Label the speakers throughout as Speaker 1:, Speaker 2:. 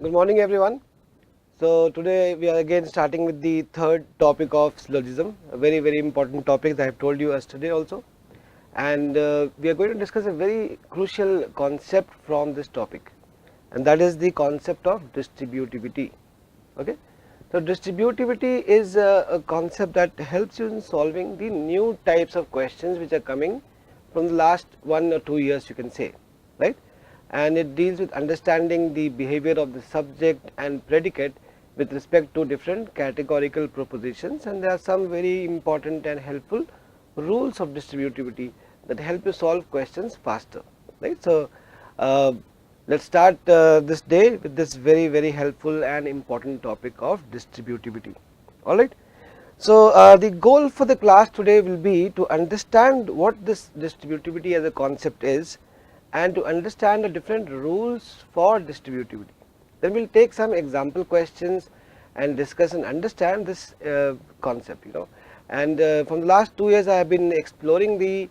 Speaker 1: Good morning everyone. So today we are again starting with the third topic of syllogism, a very important topic that I have told you yesterday also, and we are going to discuss a very crucial concept from this topic, and that is the concept of distributivity. Okay, so distributivity is a concept that helps you in solving the new types of questions which are coming from the last 1 or 2 years, you can say, right? And it deals with understanding the behavior of the subject and predicate with respect to different categorical propositions, and there are some very important and helpful rules of distributivity that help you solve questions faster, right? So uh, let's start this day with this very helpful and important topic of distributivity. All right. So the goal for the class today will be to understand what this distributivity as a concept is, and to understand the different rules for distributivity. Then we will take some example questions and discuss and understand this concept, and from the last 2 years I have been exploring the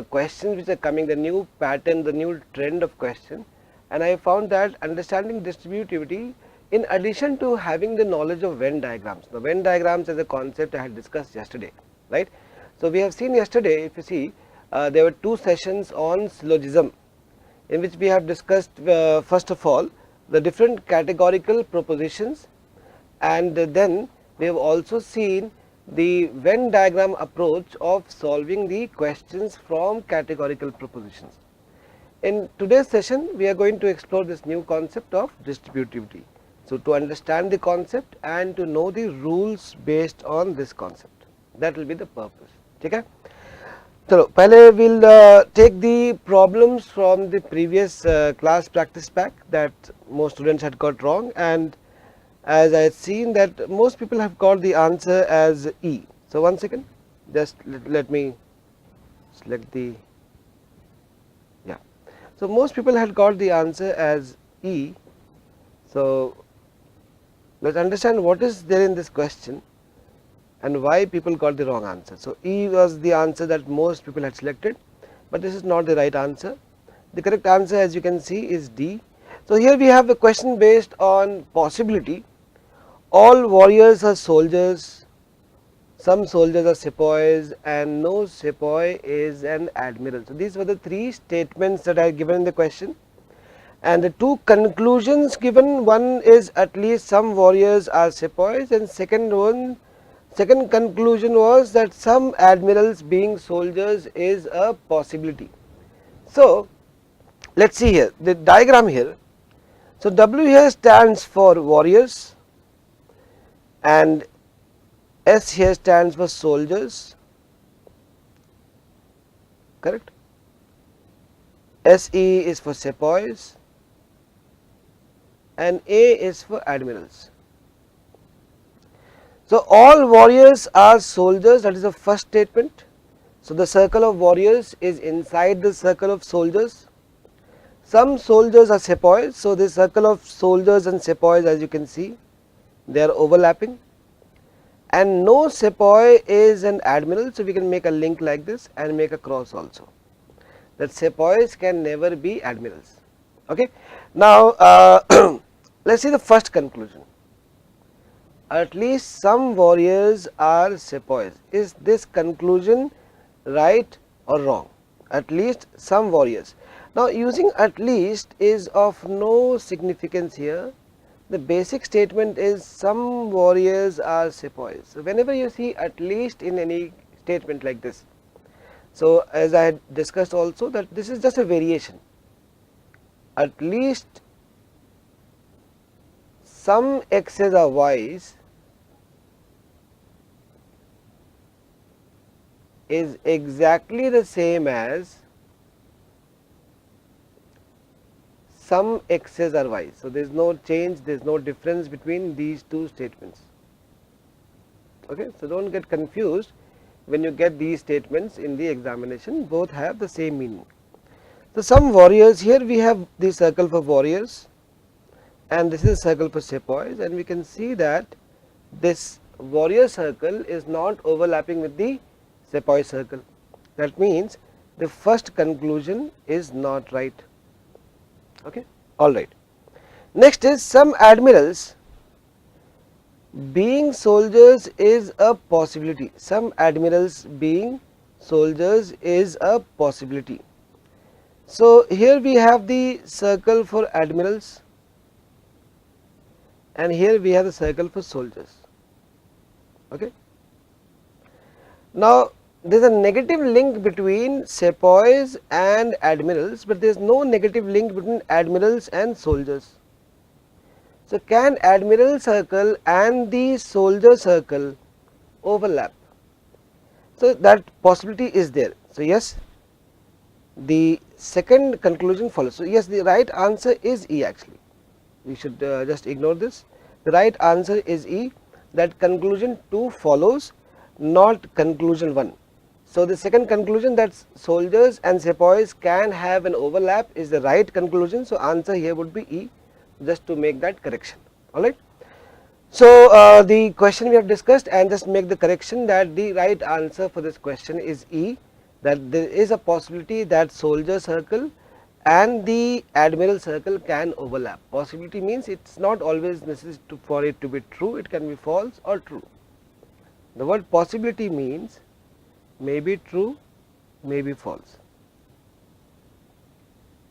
Speaker 1: questions which are coming, the new pattern, the new trend of question, and I found that understanding distributivity, in addition to having the knowledge of Venn diagrams. The Venn diagrams as a concept I had discussed yesterday, right? So we have seen yesterday, if you see, there were 2 sessions on syllogism, in which we have discussed first of all the different categorical propositions, and then we have also seen the Venn diagram approach of solving the questions from categorical propositions. In today's session we are going to explore this new concept of distributivity. So to understand the concept and to know the rules based on this concept, that will be the purpose. Okay. So पहले we'll take the problems from the previous class practice pack that most students had got wrong, and as I had seen that most people have got the answer as E. So one second, just let me select the, yeah. So most people had got the answer as E. So let's understand what is there in this question and why people got the wrong answer. So E was the answer that most people had selected, but this is not the right answer. The correct answer, as you can see, is D. So here we have a question based on possibility. All warriors are soldiers, some soldiers are sepoys, and no sepoy is an admiral. So these were the 3 statements that are given in the question, and the 2 conclusions given, one is at least some warriors are sepoys, and second conclusion was that some admirals being soldiers is a possibility. So let's see here the diagram here. So W here stands for warriors, and S here stands for soldiers, correct? SE is for sepoys, and A is for admirals. So all warriors are soldiers, that is the first statement. So the circle of warriors is inside the circle of soldiers. Some soldiers are sepoys, so the circle of soldiers and sepoys, as you can see, they are overlapping, and no sepoy is an admiral, so we can make a link like this and make a cross also, that sepoys can never be admirals. Okay. Now let's see the first conclusion. At least some warriors are sepoys. Is this conclusion right or wrong? At least some warriors. Now using at least is of no significance here. The basic statement is some warriors are sepoys. So whenever you see at least in any statement like this, so as I had discussed also, that this is just a variation. At least some x's are y's is exactly the same as some x's are y's. So there is no change, there is no difference between these 2 statements. Okay, so don't get confused when you get these statements in the examination, both have the same meaning. So some warriors, here we have the circle for warriors, and this is a circle for sepoys, and we can see that this warrior circle is not overlapping with the sepoy circle. That means the first conclusion is not right. Okay, all right. Next is some admirals being soldiers is a possibility. Some admirals being soldiers is a possibility. So here we have the circle for admirals and here we have the circle for soldiers. Okay. Now there is a negative link between sepoys and admirals, but there is no negative link between admirals and soldiers. So can admiral circle and the soldier circle overlap? So that possibility is there. So yes, the second conclusion follows. So yes, the right answer is E actually. We should just ignore this. The right answer is E, that conclusion 2 follows, not conclusion 1. So the second conclusion, that soldiers and sepoys can have an overlap, is the right conclusion. So answer here would be E, just to make that correction. Alright. So the question we have discussed, and just make the correction that the right answer for this question is E, that there is a possibility that soldier circle and the admiral circle can overlap. Possibility means it is not always necessary for it to be true, it can be false or true. The word possibility means may be true, may be false,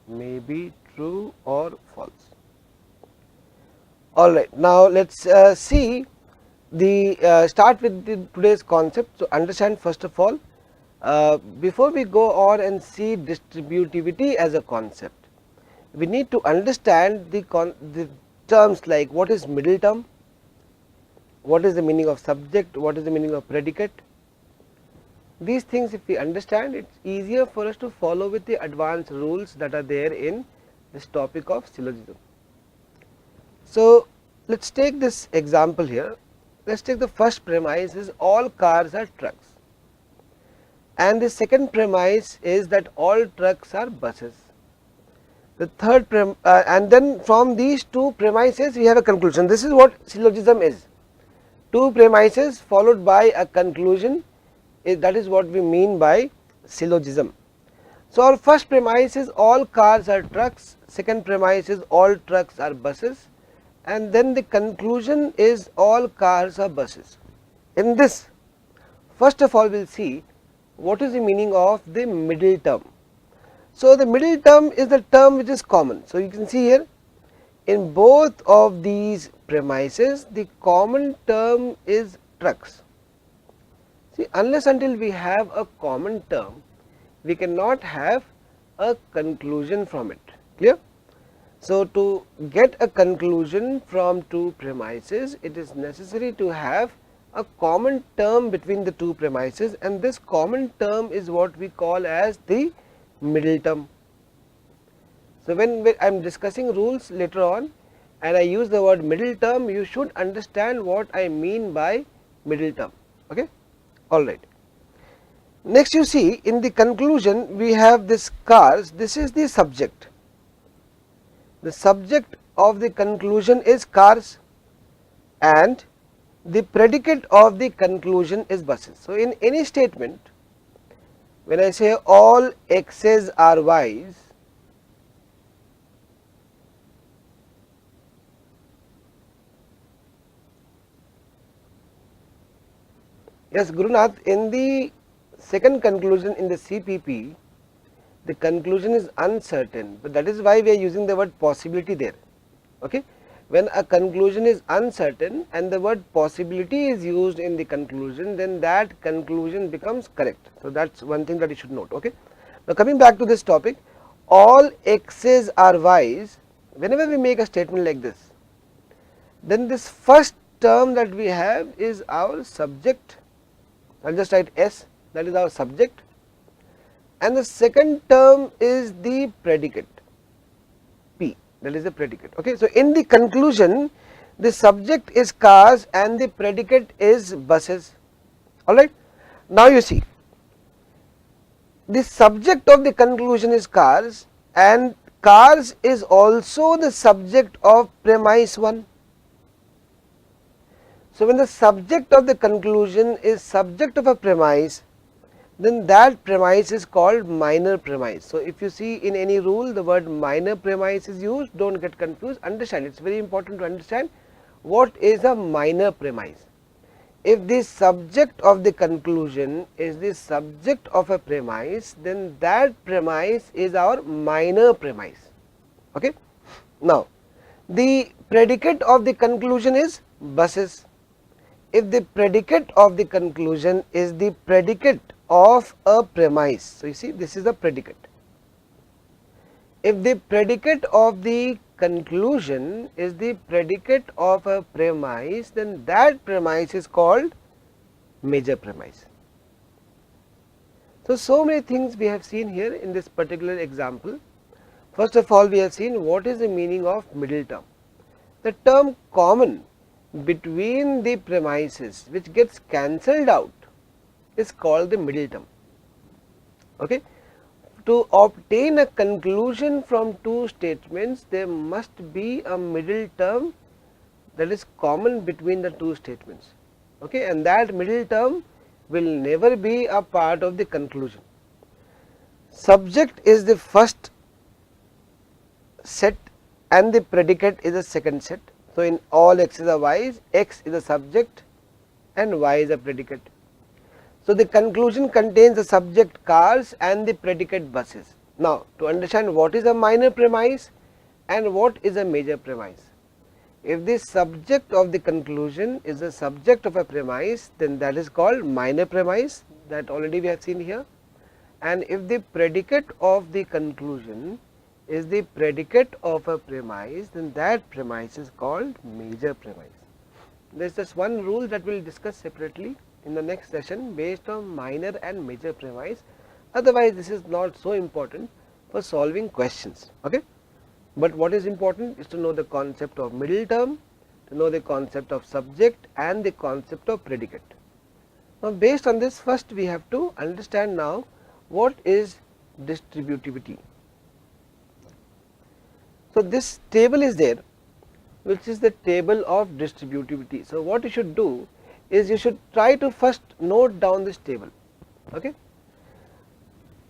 Speaker 1: may be true or false. Alright, now let us see the start with today's concept. So understand first of all, before we go on and see distributivity as a concept, we need to understand the terms like what is middle term, what is the meaning of subject, what is the meaning of predicate. These things if we understand, it is easier for us to follow with the advanced rules that are there in this topic of syllogism. So let us take this example here. Let us take the first premise is all cars are trucks, and the second premise is that all trucks are buses. The third and then from these two premises we have a conclusion. This is what syllogism is. Two premises followed by a conclusion, that is what we mean by syllogism. So our first premise is all cars are trucks, second premise is all trucks are buses, and then the conclusion is all cars are buses. In this, first of all we will see what is the meaning of the middle term. So the middle term is the term which is common. So you can see here in both of these premises the common term is trucks. See, unless until we have a common term, we cannot have a conclusion from it. Clear? So to get a conclusion from two premises, it is necessary to have a common term between the two premises, and this common term is what we call as the middle term. So when I am discussing rules later on and I use the word middle term, you should understand what I mean by middle term. Okay. Alright. Next you see in the conclusion we have this cars, this is the subject. The subject of the conclusion is cars and the predicate of the conclusion is buses. So in any statement, when I say all x's are y's, yes Gurunath, in the second conclusion in the CPP, the conclusion is uncertain, but that is why we are using the word possibility there. Okay. When a conclusion is uncertain and the word possibility is used in the conclusion, then that conclusion becomes correct. So that's one thing that you should note. Okay. Now coming back to this topic, all x's are y's, whenever we make a statement like this, then this first term that we have is our subject. I will just write S, that is our subject, and the second term is the predicate P, that is the predicate. Okay. So in the conclusion the subject is cars and the predicate is buses. Alright. Now you see the subject of the conclusion is cars and cars is also the subject of premise 1. So when the subject of the conclusion is subject of a premise, then that premise is called minor premise. So if you see in any rule the word minor premise is used, don't get confused, understand, it's very important to understand what is a minor premise. If the subject of the conclusion is the subject of a premise, then that premise is our minor premise. Okay. Now the predicate of the conclusion is buses. If the predicate of the conclusion is the predicate of a premise, so you see this is a predicate. If the predicate of the conclusion is the predicate of a premise, then that premise is called major premise. So many things we have seen here in this particular example. First of all, we have seen what is the meaning of middle term. The term common between the premises which gets cancelled out is called the middle term. Okay. To obtain a conclusion from two statements, there must be a middle term that is common between the two statements. Okay, and that middle term will never be a part of the conclusion. Subject is the first set and the predicate is the second set. So in all x's or y's, x is a subject and y is a predicate. So the conclusion contains the subject cars and the predicate buses. Now to understand what is a minor premise and what is a major premise. If the subject of the conclusion is the subject of a premise, then that is called minor premise, that already we have seen here. And if the predicate of the conclusion is the predicate of a premise, then that premise is called major premise. There is just one rule that we will discuss separately in the next session based on minor and major premise. Otherwise this is not so important for solving questions. Okay. But what is important is to know the concept of middle term, to know the concept of subject and the concept of predicate. Now based on this, first we have to understand now what is distributivity. So this table is there, which is the table of distributivity. So what you should do is you should try to first note down this table. Okay.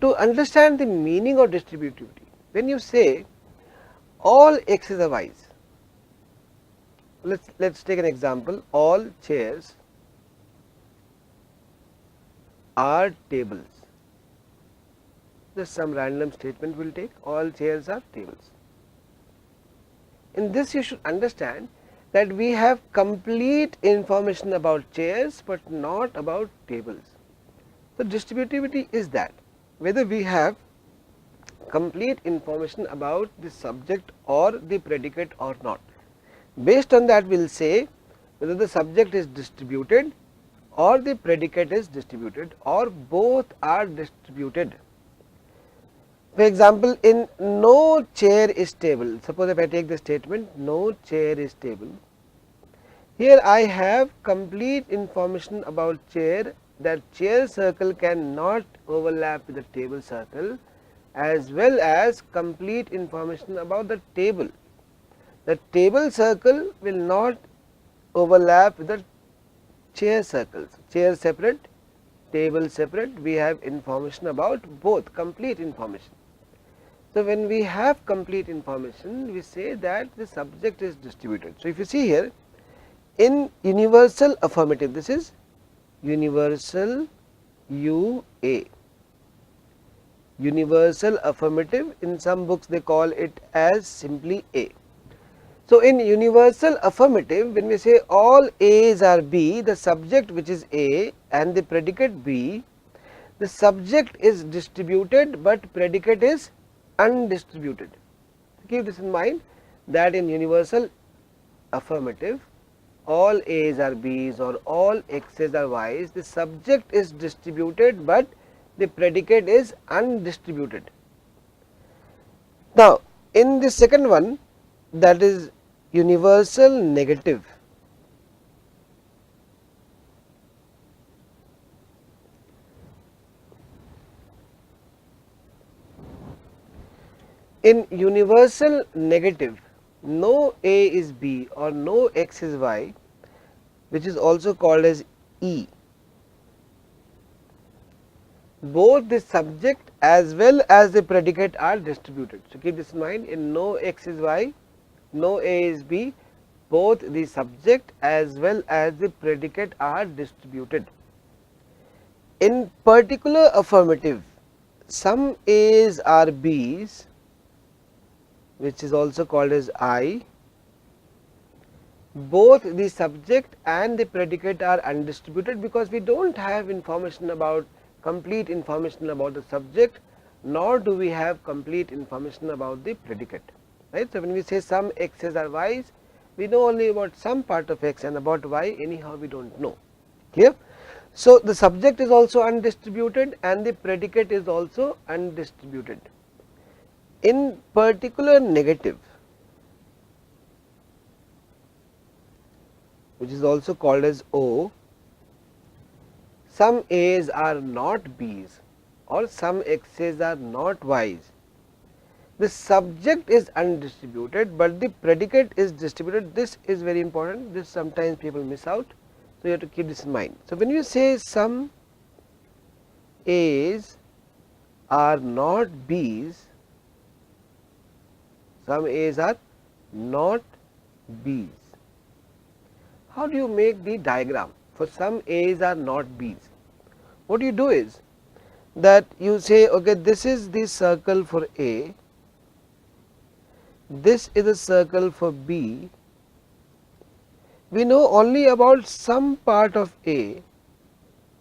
Speaker 1: To understand the meaning of distributivity, when you say all x's or y's, let's take an example, all chairs are tables. Just some random statement we will take, all chairs are tables. In this you should understand that we have complete information about chairs but not about tables. So distributivity is that whether we have complete information about the subject or the predicate or not. Based on that we will say whether the subject is distributed or the predicate is distributed or both are distributed. For example, in no chair is stable, suppose if I take the statement no chair is stable, here I have complete information about chair, that chair circle cannot overlap with the table circle, as well as complete information about the table. The table circle will not overlap with the chair circles, chair separate, table separate, we have information about both, complete information. So when we have complete information, we say that the subject is distributed. So if you see here, in universal affirmative, this is universal UA, universal affirmative, in some books they call it as simply A. So in universal affirmative, when we say all A's are B, the subject which is A and the predicate B, the subject is distributed but predicate is undistributed. Keep this in mind that in universal affirmative, all A's are B's or all X's are Y's, the subject is distributed but the predicate is undistributed. Now in the second one, that is universal negative, in universal negative, no A is B or no X is Y, which is also called as E. both the subject as well as the predicate are distributed. So keep this in mind, in no x is y, no a is b, both the subject as well as the predicate are distributed. In particular affirmative, some a's are b's, which is also called as I. Both the subject and the predicate are undistributed because we don't have information about complete information about the subject, nor do we have complete information about the predicate, right. So when we say some x's are y's, we know only about some part of x, and about y anyhow we don't know. Clear? So the subject is also undistributed and the predicate is also undistributed. In particular negative, which is also called as O, some A's are not B's or some X's are not Y's. The subject is undistributed but the predicate is distributed. This is very important, this sometimes people miss out, so you have to keep this in mind. So when you say some A's are not B's, some A's are not B's, how do you make the diagram for some A's are not B's? What you do is that you say, okay, this is the circle for A, this is a circle for B. We know only about some part of A,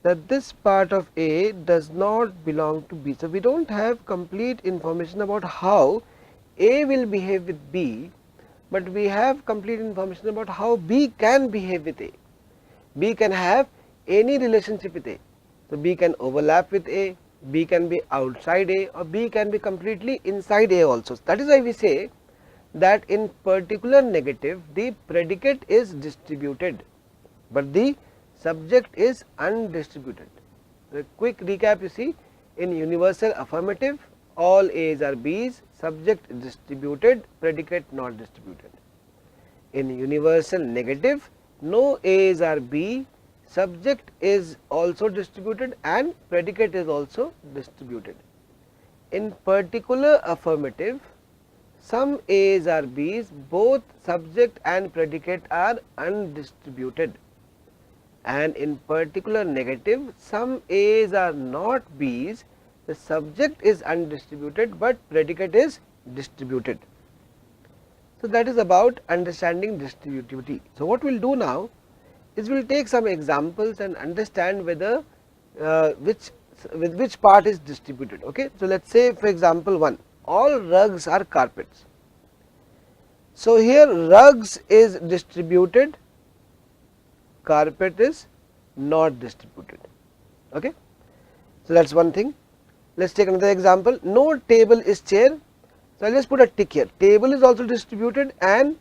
Speaker 1: that this part of A does not belong to B. So we don't have complete information about how A will behave with B, but we have complete information about how B can behave with A. B can have any relationship with A. So B can overlap with A, B can be outside A, or B can be completely inside A also. That is why we say that in particular negative the predicate is distributed but the subject is undistributed. A quick recap, you see, in universal affirmative all A's are B's, subject distributed, predicate not distributed. In universal negative, no A's are B, subject is also distributed and predicate is also distributed. In particular affirmative, some A's are B's, both subject and predicate are undistributed. And in particular negative, some A's are not B's, the subject is undistributed but predicate is distributed. So that is about understanding distributivity. So what we will do now is we will take some examples and understand whether which part is distributed. Okay. So let us say for example 1, all rugs are carpets. So here rugs is distributed, carpet is not distributed. Okay. So that is one thing. Let us take another example, no table is chair. So I will just put a tick here, table is also distributed and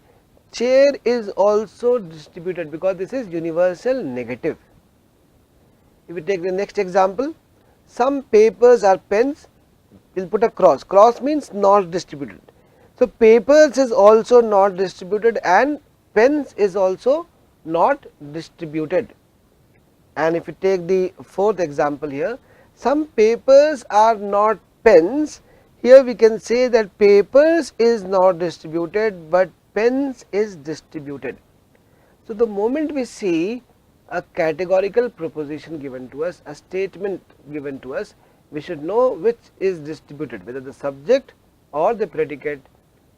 Speaker 1: chair is also distributed because this is universal negative. If we take the next example, some papers are pens, we will put a cross, cross means not distributed. So papers is also not distributed and pens is also not distributed. And if you take the fourth example here, some papers are not pens, here we can say that papers is not distributed but pens is distributed. So the moment we see a categorical proposition given to us, a statement given to us, we should know which is distributed, whether the subject or the predicate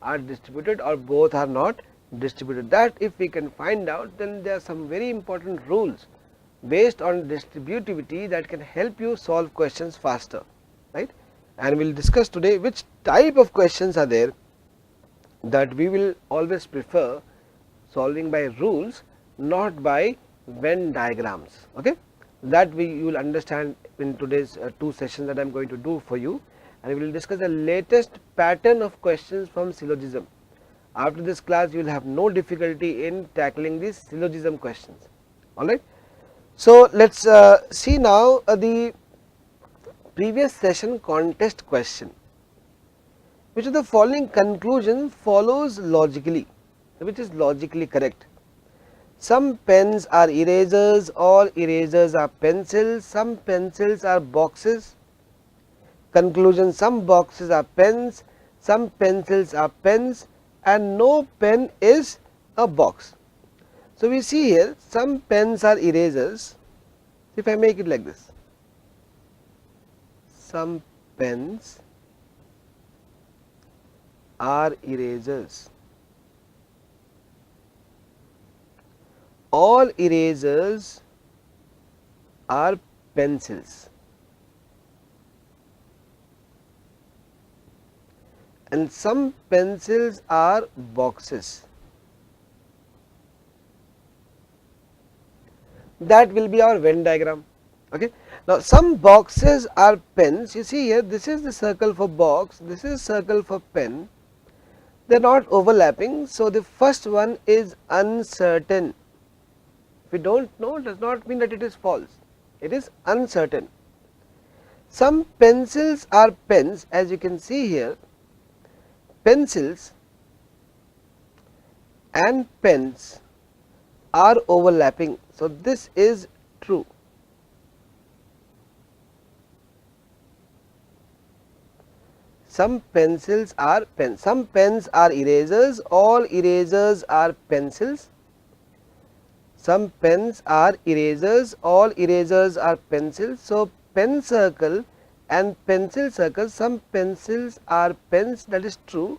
Speaker 1: are distributed or both are not distributed. That if we can find out, then there are some very important rules based on distributivity that can help you solve questions faster, right. And we will discuss today which type of questions are there that we will always prefer solving by rules, not by Venn diagrams. Okay. That you will understand in today's 2 sessions that I am going to do for you, and we will discuss the latest pattern of questions from syllogism. After this class you will have no difficulty in tackling these syllogism questions. Alright. So let us see now the previous session contest question. Which of the following conclusion follows logically, which is logically correct? Some pens are erasers, all erasers are pencils, some pencils are boxes, conclusion, some boxes are pens, some pencils are pens, and no pen is a box. So, we see here some pens are erasers. If I make it like this, some pens are erasers, all erasers are pencils, and some pencils are boxes. That will be our Venn diagram. Okay. Now, some boxes are pens. You see here, this is the circle for box, this is circle for pen. They are not overlapping. So, the first one is uncertain. If we do not know, does not mean that it is false. It is uncertain. Some pencils are pens, as you can see here. Pencils and pens are overlapping. So, this is true. Some pencils are pens, some pens are erasers, all erasers are pencils. Some pens are erasers, all erasers are pencils. So, pen circle and pencil circle, some pencils are pens, that is true,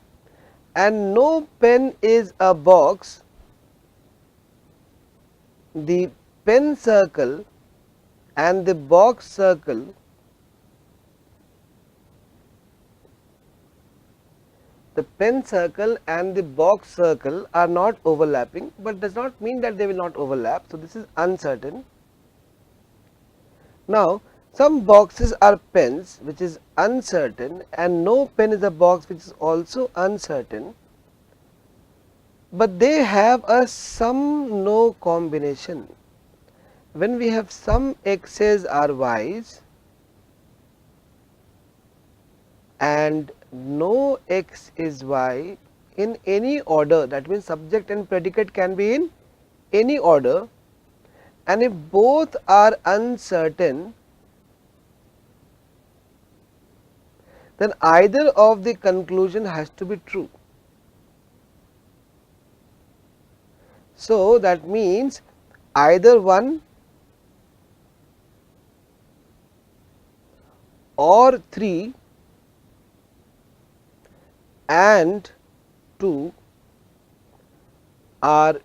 Speaker 1: and no pen is a box. The pen circle and the box circle the pen circle and the box circle are not overlapping, but does not mean that they will not overlap. So, this is uncertain. Now, some boxes are pens, which is uncertain, and no pen is a box, which is also uncertain, but they have a sum no combination. When we have some x's are y's and no x is y in any order, that means subject and predicate can be in any order, and if both are uncertain, then either of the conclusion has to be true. So, that means either 1 or 3 and 2 are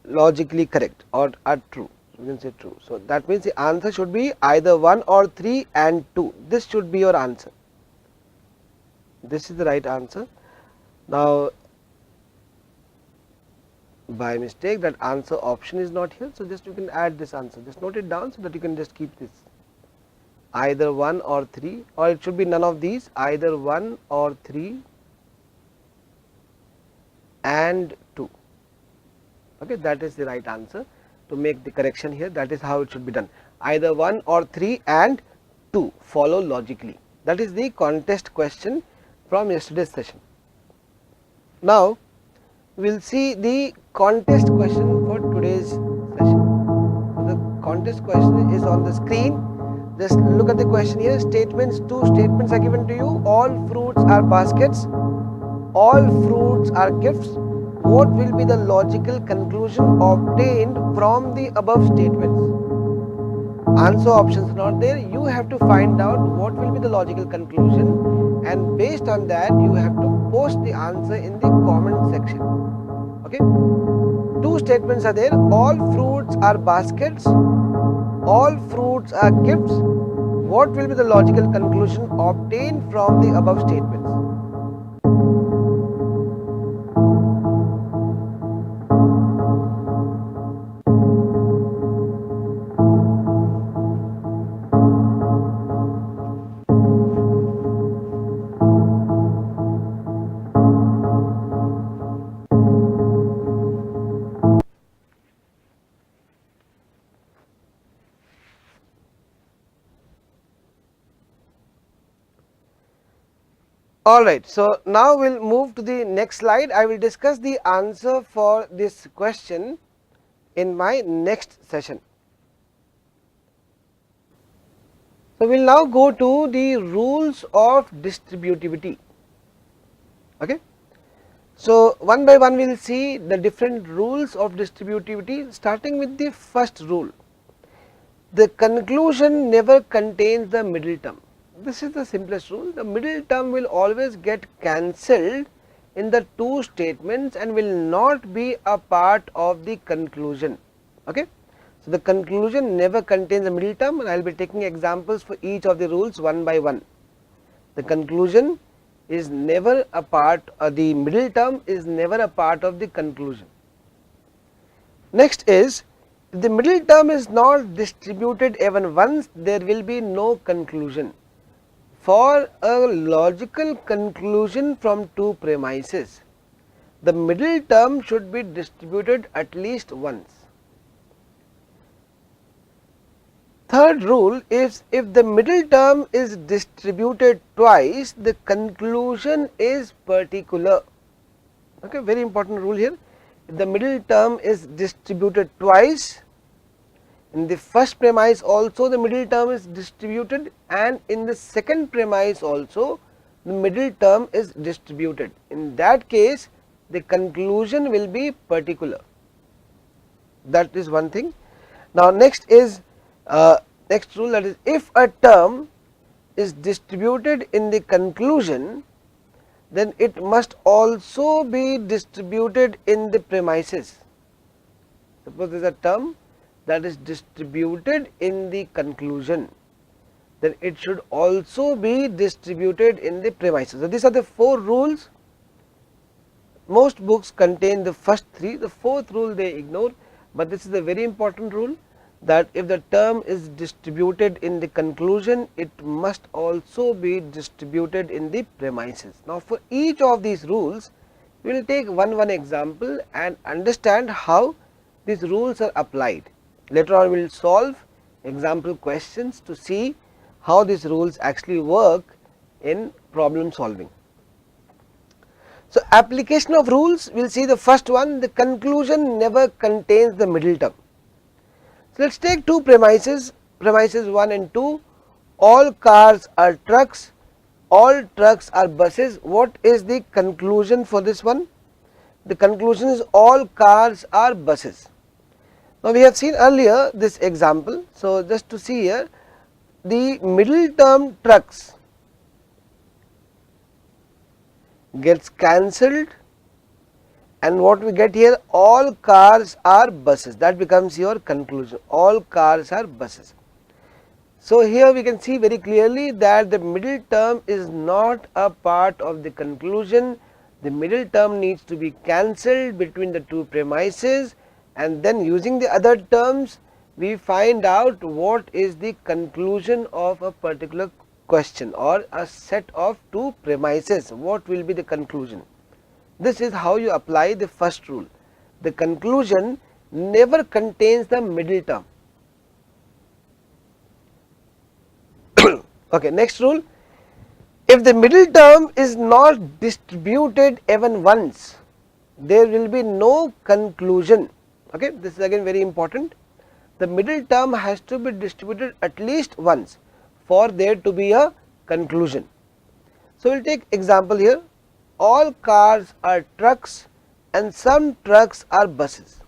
Speaker 1: logically correct or are true. You can say true. So, that means the answer should be either 1 or 3 and 2. This should be your answer. This is the right answer. Now, by mistake that answer option is not here. So, just you can add this answer, just note it down so that you can just keep this either 1 or 3, or it should be none of these, either 1 or 3 and 2. Okay, that is the right answer. To make the correction here, that is how it should be done, either 1 or 3 and 2 follow logically. That is the contest question from yesterday's session. Now, we will see the contest question for today's session. So, the contest question is on the screen. Just look at the question here. Statements, 2 statements are given to you. All fruits are baskets, all fruits are gifts. What will be the logical conclusion obtained from the above statements? Answer options are not there. You have to find out what will be the logical conclusion, and based on that you have to post the answer in the comment section. Okay, 2 statements are there. All fruits are baskets, all fruits are gifts. What will be the logical conclusion obtained from the above statements? Alright, so now we will move to the next slide. I will discuss the answer for this question in my next session. So, we will now go to the rules of distributivity. Okay. So, one by one we will see the different rules of distributivity, starting with the first rule. The conclusion never contains the middle term. This is the simplest rule. The middle term will always get cancelled in the two statements and will not be a part of the conclusion. Okay. So, the conclusion never contains the middle term, and I will be taking examples for each of the rules one by one. The conclusion is never a part, the middle term is never a part of the conclusion. Next is, if the middle term is not distributed even once, there will be no conclusion. For a logical conclusion from two premises, the middle term should be distributed at least once. Third rule is, if the middle term is distributed twice, the conclusion is particular. Okay, very important rule here. If the middle term is distributed twice, in the first premise also the middle term is distributed, and in the second premise also the middle term is distributed. In that case, the conclusion will be particular. That is one thing. Now, next is next rule, that is, if a term is distributed in the conclusion, then it must also be distributed in the premises. Suppose there is a term that is distributed in the conclusion, then it should also be distributed in the premises. So, these are the four rules. Most books contain the first three, the fourth rule they ignore, but this is a very important rule, that if the term is distributed in the conclusion, it must also be distributed in the premises. Now, for each of these rules, we will take one example and understand how these rules are applied. Later on, we will solve example questions to see how these rules actually work in problem solving. So, application of rules, we will see the first one, the conclusion never contains the middle term. So, let us take two premises, premises 1 and 2, all cars are trucks, all trucks are buses. What is the conclusion for this one? The conclusion is all cars are buses. Now, we have seen earlier this example. So, just to see here, the middle term trucks gets cancelled, and what we get here, all cars are buses. That becomes your conclusion, all cars are buses. So, here we can see very clearly that the middle term is not a part of the conclusion. The middle term needs to be cancelled between the two premises, and then using the other terms we find out what is the conclusion of a particular question or a set of two premises. What will be the conclusion? This is how you apply the first rule. The conclusion never contains the middle term. Okay, next rule, if the middle term is not distributed even once, there will be no conclusion. Okay, this is again very important. The middle term has to be distributed at least once for there to be a conclusion. So, we will take example here, all cars are trucks and some trucks are buses.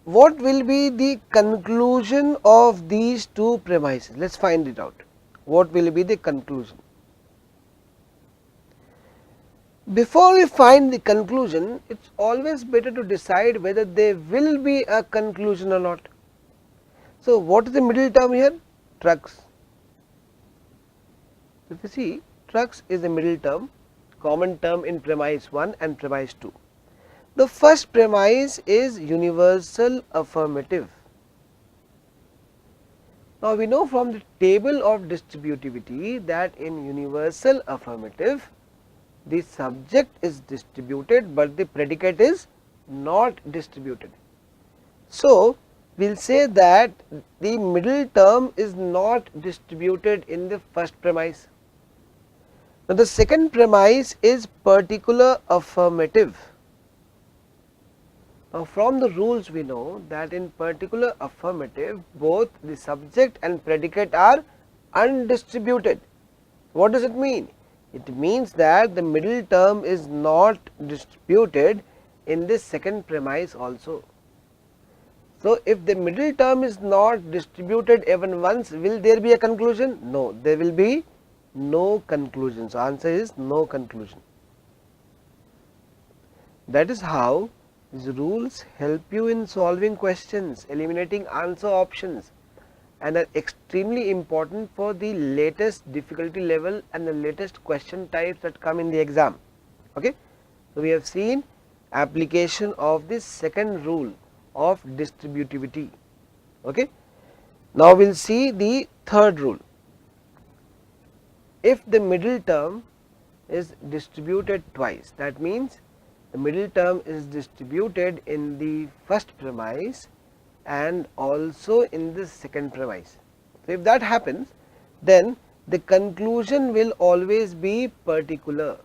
Speaker 1: What will be the conclusion of these two premises? Let us find it out. What will be the conclusion? Before we find the conclusion, it is always better to decide whether there will be a conclusion or not. So, what is the middle term here? Trucks. If you see, trucks is the middle term, common term in premise 1 and premise 2. The first premise is universal affirmative. Now, we know from the table of distributivity that in universal affirmative, the subject is distributed, but the predicate is not distributed. So, we will say that the middle term is not distributed in the first premise. Now, the second premise is particular affirmative. Now, from the rules we know that in particular affirmative, both the subject and predicate are undistributed. What does it mean? It means that the middle term is not distributed in the second premise also. So, if the middle term is not distributed even once, will there be a conclusion? No, there will be no conclusion. So, answer is no conclusion. That is how these rules help you in solving questions, eliminating answer options, and are extremely important for the latest difficulty level and the latest question types that come in the exam. Okay. So, we have seen application of the second rule of distributivity. Okay. Now, we will see the third rule. If the middle term is distributed twice, that means the middle term is distributed in the first premise and also in the second premise. So, if that happens, then the conclusion will always be particular.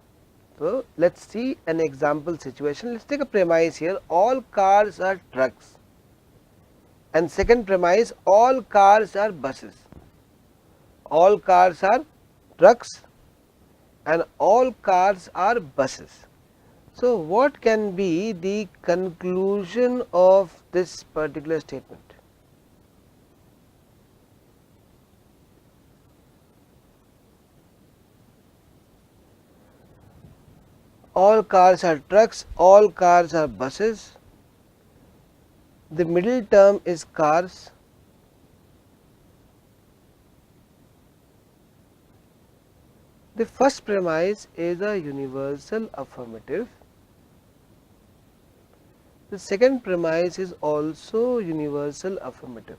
Speaker 1: So, let us see an example situation. Let us take a premise here, all cars are trucks, and second premise, all cars are buses. All cars are trucks and all cars are buses. So, what can be the conclusion of this particular statement? All cars are trucks, all cars are buses. The middle term is cars. The first premise is a universal affirmative. The second premise is also universal affirmative.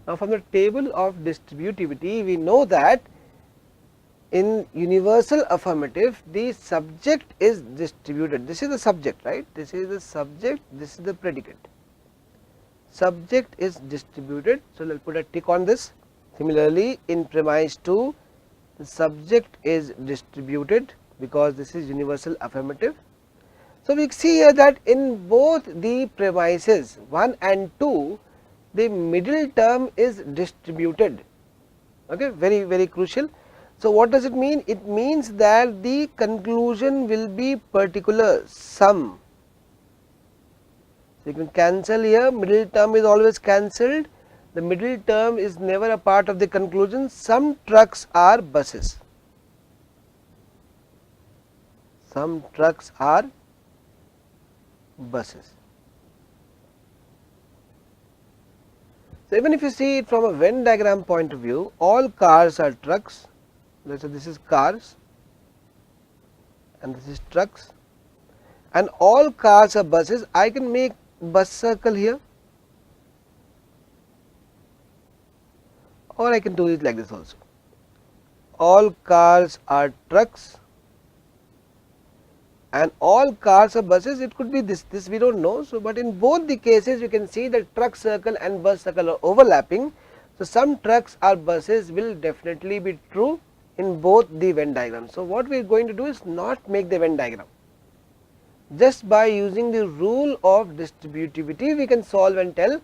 Speaker 1: Now, from the table of distributivity, we know that in universal affirmative, the subject is distributed. This is the subject, right? This is the subject, this is the predicate. Subject is distributed. So, let us put a tick on this. Similarly, in premise 2, the subject is distributed because this is universal affirmative. So, we see here that in both the premises 1 and 2, the middle term is distributed. Okay, very crucial. So, what does it mean? It means that the conclusion will be particular, sum. So, you can cancel here, middle term is always cancelled, the middle term is never a part of the conclusion. Some trucks are buses, some trucks are buses. So, even if you see it from a Venn diagram point of view, all cars are trucks. Let us say this is cars and this is trucks, and all cars are buses. I can make bus circle here, or I can do it like this also. All cars are trucks and all cars are buses. It could be this we do not know. So, but in both the cases you can see that truck circle and bus circle are overlapping. So, some trucks or buses will definitely be true in both the Venn diagrams. So, what we are going to do is not make the Venn diagram. Just by using the rule of distributivity, we can solve and tell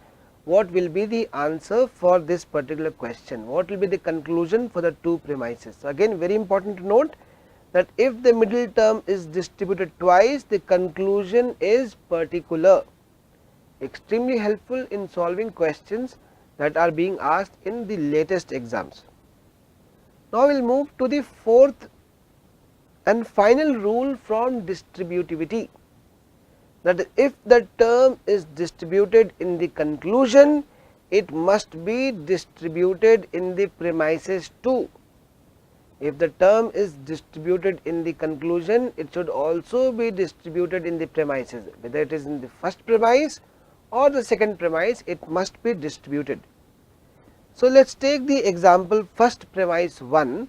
Speaker 1: what will be the answer for this particular question, what will be the conclusion for the two premises. So, again very important to note that if the middle term is distributed twice, the conclusion is particular. Extremely helpful in solving questions that are being asked in the latest exams. Now, we will move to the fourth and final rule from distributivity, that if the term is distributed in the conclusion, it must be distributed in the premises too. If the term is distributed in the conclusion, it should also be distributed in the premises, whether it is in the first premise or the second premise, it must be distributed. So, let us take the example first premise 1,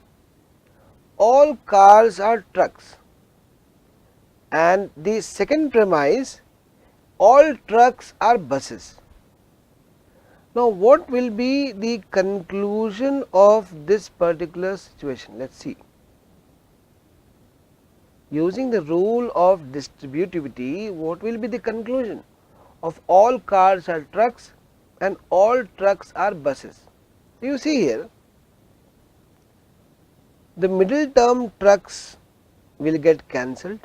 Speaker 1: all cars are trucks, and the second premise, all trucks are buses. Now, what will be the conclusion of this particular situation? Let us see. Using the rule of distributivity, what will be the conclusion of all cars are trucks and all trucks are buses? You see here, the middle term trucks will get cancelled.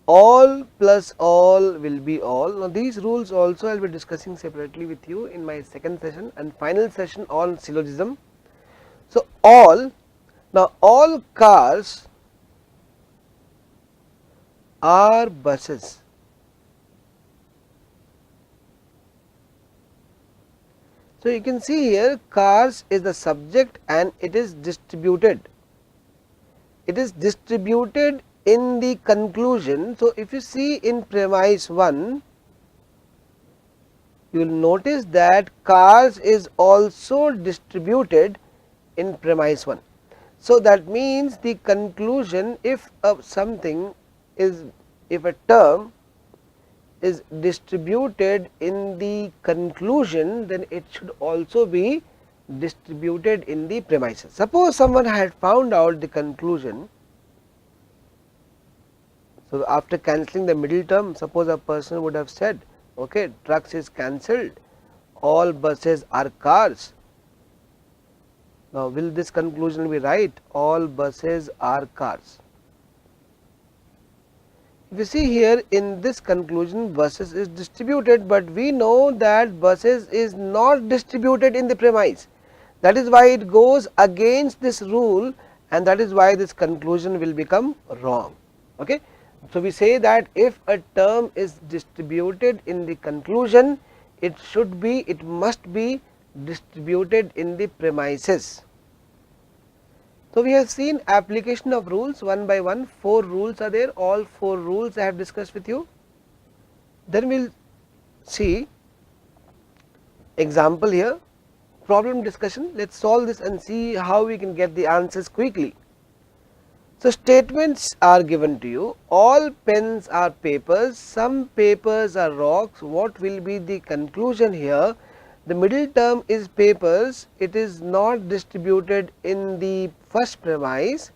Speaker 1: All plus all will be all. Now these rules also I will be discussing separately with you in my second session and final session on syllogism. So all, now all cars are buses. So you can see here, cars is the subject and it is distributed. It is distributed in the conclusion. So if you see in premise 1, you will notice that cars is also distributed in premise 1. So that means the conclusion, if something is, if a term is distributed in the conclusion, then it should also be distributed in the premises. Suppose someone had found out the conclusion. So after cancelling the middle term, suppose a person would have said, okay, trucks is cancelled, all buses are cars. Now will this conclusion be right? All buses are cars. If you see here, in this conclusion buses is distributed, but we know that buses is not distributed in the premise. That is why it goes against this rule, and that is why this conclusion will become wrong. Okay. So we say that if a term is distributed in the conclusion, it must be distributed in the premises. So we have seen application of rules one by one. 4 rules are there, all 4 rules I have discussed with you. Then we will see example here, problem discussion. Let us solve this and see how we can get the answers quickly. So statements are given to you, all pens are papers, some papers are rocks. What will be the conclusion here? The middle term is papers, it is not distributed in the first premise,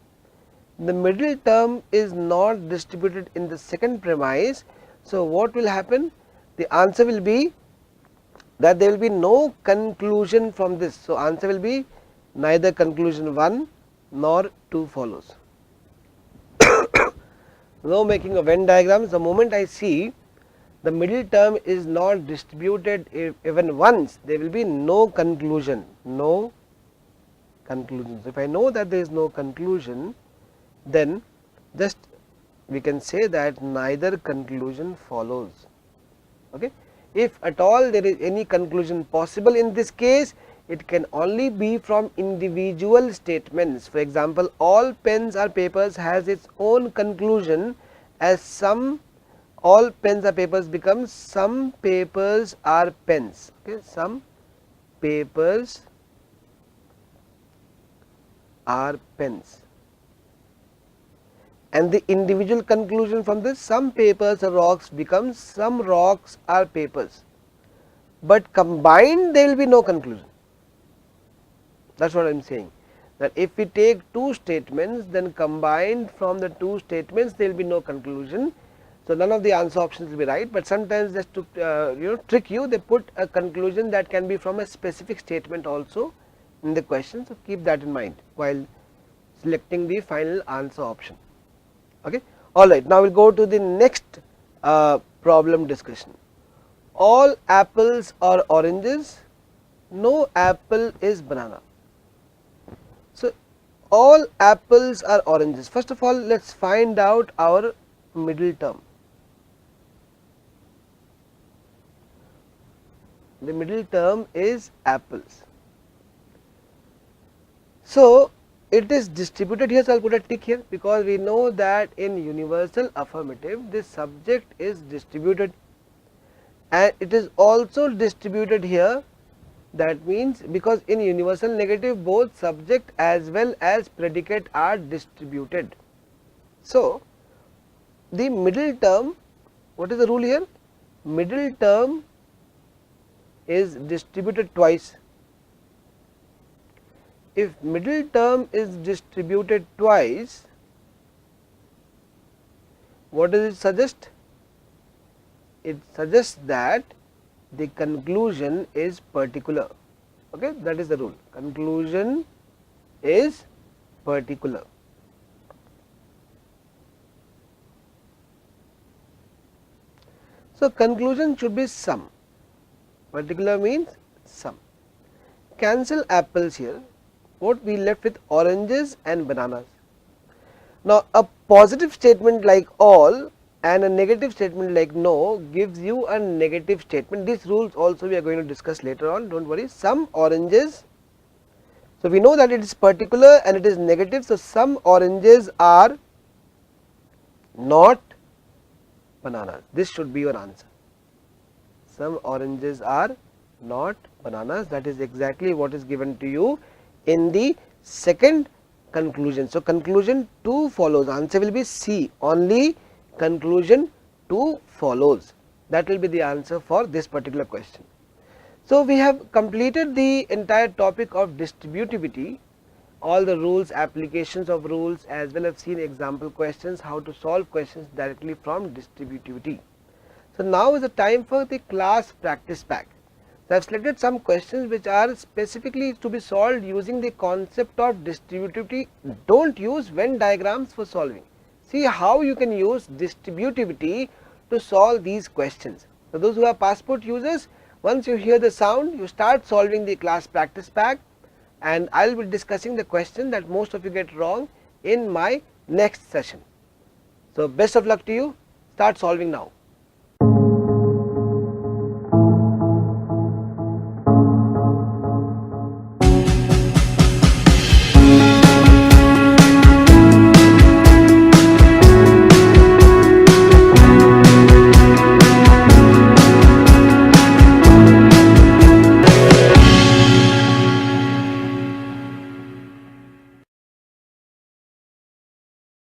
Speaker 1: the middle term is not distributed in the second premise. So what will happen? The answer will be that there will be no conclusion from this. So answer will be neither conclusion 1 nor 2 follows. Now making a Venn diagram, the moment I see the middle term is not distributed even once, there will be no conclusion, no conclusion. So if I know that there is no conclusion, then just we can say that neither conclusion follows. Okay. If at all there is any conclusion possible in this case, it can only be from individual statements. For example, all pens are papers has its own conclusion as some, all pens are papers becomes some papers are pens. Okay. Some papers are pens, and the individual conclusion from this, some papers are rocks becomes some rocks are papers, but combined there will be no conclusion. That is what I am saying, that if we take 2 statements, then combined from the 2 statements there will be no conclusion. So none of the answer options will be right, but sometimes just to trick you, they put a conclusion that can be from a specific statement also in the question. So keep that in mind while selecting the final answer option. Okay. Alright, now we will go to the next problem discussion. All apples are oranges, no apple is banana. So all apples are oranges. First of all, let us find out our middle term. The middle term is apples. So it is distributed here, so I will put a tick here, because we know that in universal affirmative this subject is distributed and it is also distributed here. That means because in universal negative both subject as well as predicate are distributed. So the middle term, what is the rule here? Middle term is distributed twice. If middle term is distributed twice, what does it suggest? It suggests that the conclusion is particular. Okay, that is the rule. Conclusion is particular. So conclusion should be sum. Particular means sum. Cancel apples here. What we left with oranges and bananas. Now a positive statement like all and a negative statement like no gives you a negative statement. These rules also we are going to discuss later on, don't worry. Some oranges, so we know that it is particular and it is negative, so some oranges are not bananas. This should be your answer. Some oranges are not bananas. That is exactly what is given to you in the second conclusion. So conclusion 2 follows. Answer will be C. Only conclusion 2 follows. That will be the answer for this particular question. So we have completed the entire topic of distributivity, all the rules, applications of rules, as well as seen example questions, how to solve questions directly from distributivity. So now is the time for the class practice pack. So I have selected some questions which are specifically to be solved using the concept of distributivity. Don't use Venn diagrams for solving. See how you can use distributivity to solve these questions. So those who are passport users, once you hear the sound, you start solving the class practice pack, and I will be discussing the question that most of you get wrong in my next session. So best of luck to you. Start solving now.